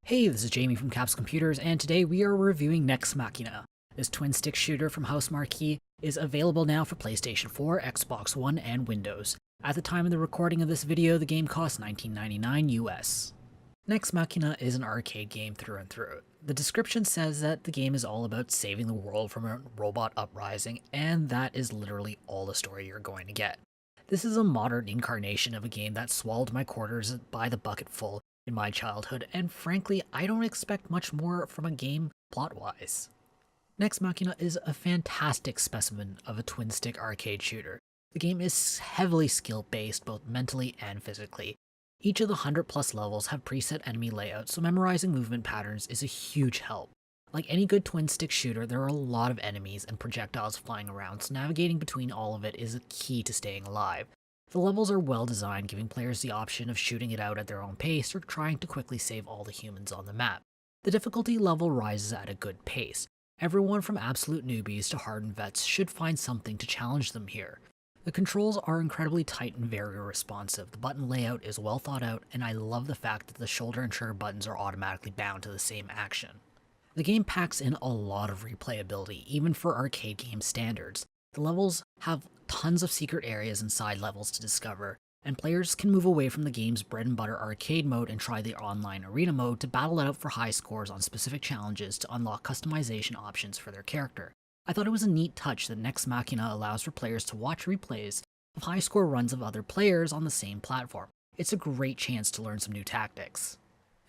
Hey, this is Jamie from Capsule Computers, and today we are reviewing Nex Machina. This twin-stick shooter from Housemarque is available now for PlayStation 4, Xbox One, and Windows. At the time of the recording of this video, the game costs $19.99 US. Nex Machina is an arcade game through and through. The description says that the game is all about saving the world from a robot uprising, and that is literally all the story you're going to get. This is a modern incarnation of a game that swallowed my quarters by the bucketful in my childhood, and frankly, I don't expect much more from a game plot-wise. Nex Machina is a fantastic specimen of a twin-stick arcade shooter. The game is heavily skill-based, both mentally and physically. Each of the 100+ levels have preset enemy layouts, so memorizing movement patterns is a huge help. Like any good twin-stick shooter, there are a lot of enemies and projectiles flying around, so navigating between all of it is a key to staying alive. The levels are well designed, giving players the option of shooting it out at their own pace or trying to quickly save all the humans on the map. The difficulty level rises at a good pace. Everyone from absolute newbies to hardened vets should find something to challenge them here. The controls are incredibly tight and very responsive. The button layout is well thought out, and I love the fact that the shoulder and trigger buttons are automatically bound to the same action. The game packs in a lot of replayability, even for arcade game standards. The levels have tons of secret areas and side levels to discover, and players can move away from the game's bread and butter arcade mode and try the online arena mode to battle it out for high scores on specific challenges to unlock customization options for their character. I thought it was a neat touch that Nex Machina allows for players to watch replays of high score runs of other players on the same platform. It's a great chance to learn some new tactics.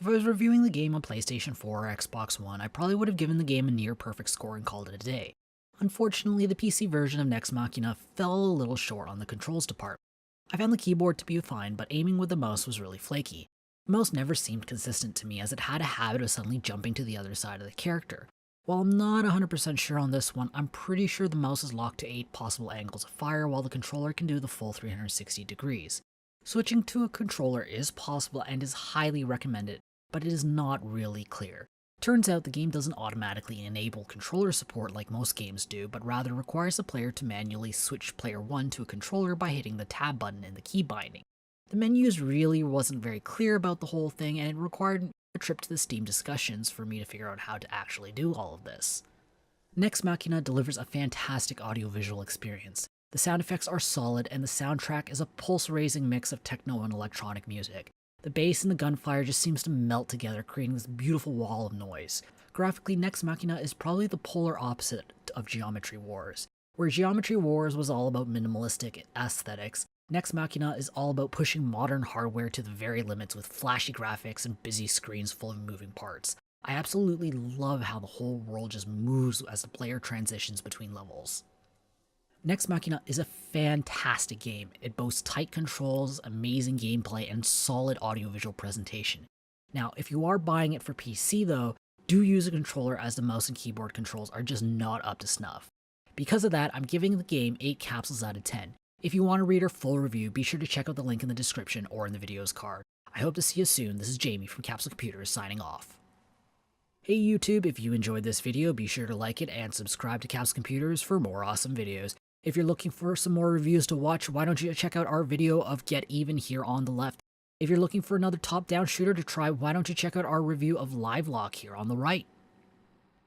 If I was reviewing the game on PlayStation 4 or Xbox One, I probably would have given the game a near perfect score and called it a day. Unfortunately, the PC version of Nex Machina fell a little short on the controls department. I found the keyboard to be fine, but aiming with the mouse was really flaky. The mouse never seemed consistent to me as it had a habit of suddenly jumping to the other side of the character. While I'm not 100% sure on this one, I'm pretty sure the mouse is locked to 8 possible angles of fire while the controller can do the full 360 degrees. Switching to a controller is possible and is highly recommended, but it is not really clear. Turns out the game doesn't automatically enable controller support like most games do, but rather requires the player to manually switch player 1 to a controller by hitting the tab button in the key binding. The menus really wasn't very clear about the whole thing, and it required a trip to the Steam discussions for me to figure out how to actually do all of this. Nex Machina delivers a fantastic audiovisual experience. The sound effects are solid, and the soundtrack is a pulse-raising mix of techno and electronic music. The bass and the gunfire just seems to melt together, creating this beautiful wall of noise. Graphically, Nex Machina is probably the polar opposite of Geometry Wars. Where Geometry Wars was all about minimalistic aesthetics, Nex Machina is all about pushing modern hardware to the very limits with flashy graphics and busy screens full of moving parts. I absolutely love how the whole world just moves as the player transitions between levels. Nex Machina is a fantastic game. It boasts tight controls, amazing gameplay, and solid audiovisual presentation. Now, if you are buying it for PC though, do use a controller as the mouse and keyboard controls are just not up to snuff. Because of that, I'm giving the game 8 capsules out of 10. If you want to read our full review, be sure to check out the link in the description or in the video's card. I hope to see you soon. This is Jamie from Capsule Computers signing off. Hey YouTube, if you enjoyed this video, be sure to like it and subscribe to Capsule Computers for more awesome videos. If you're looking for some more reviews to watch, why don't you check out our video of Get Even here on the left. If you're looking for another top-down shooter to try, why don't you check out our review of Live Lock here on the right.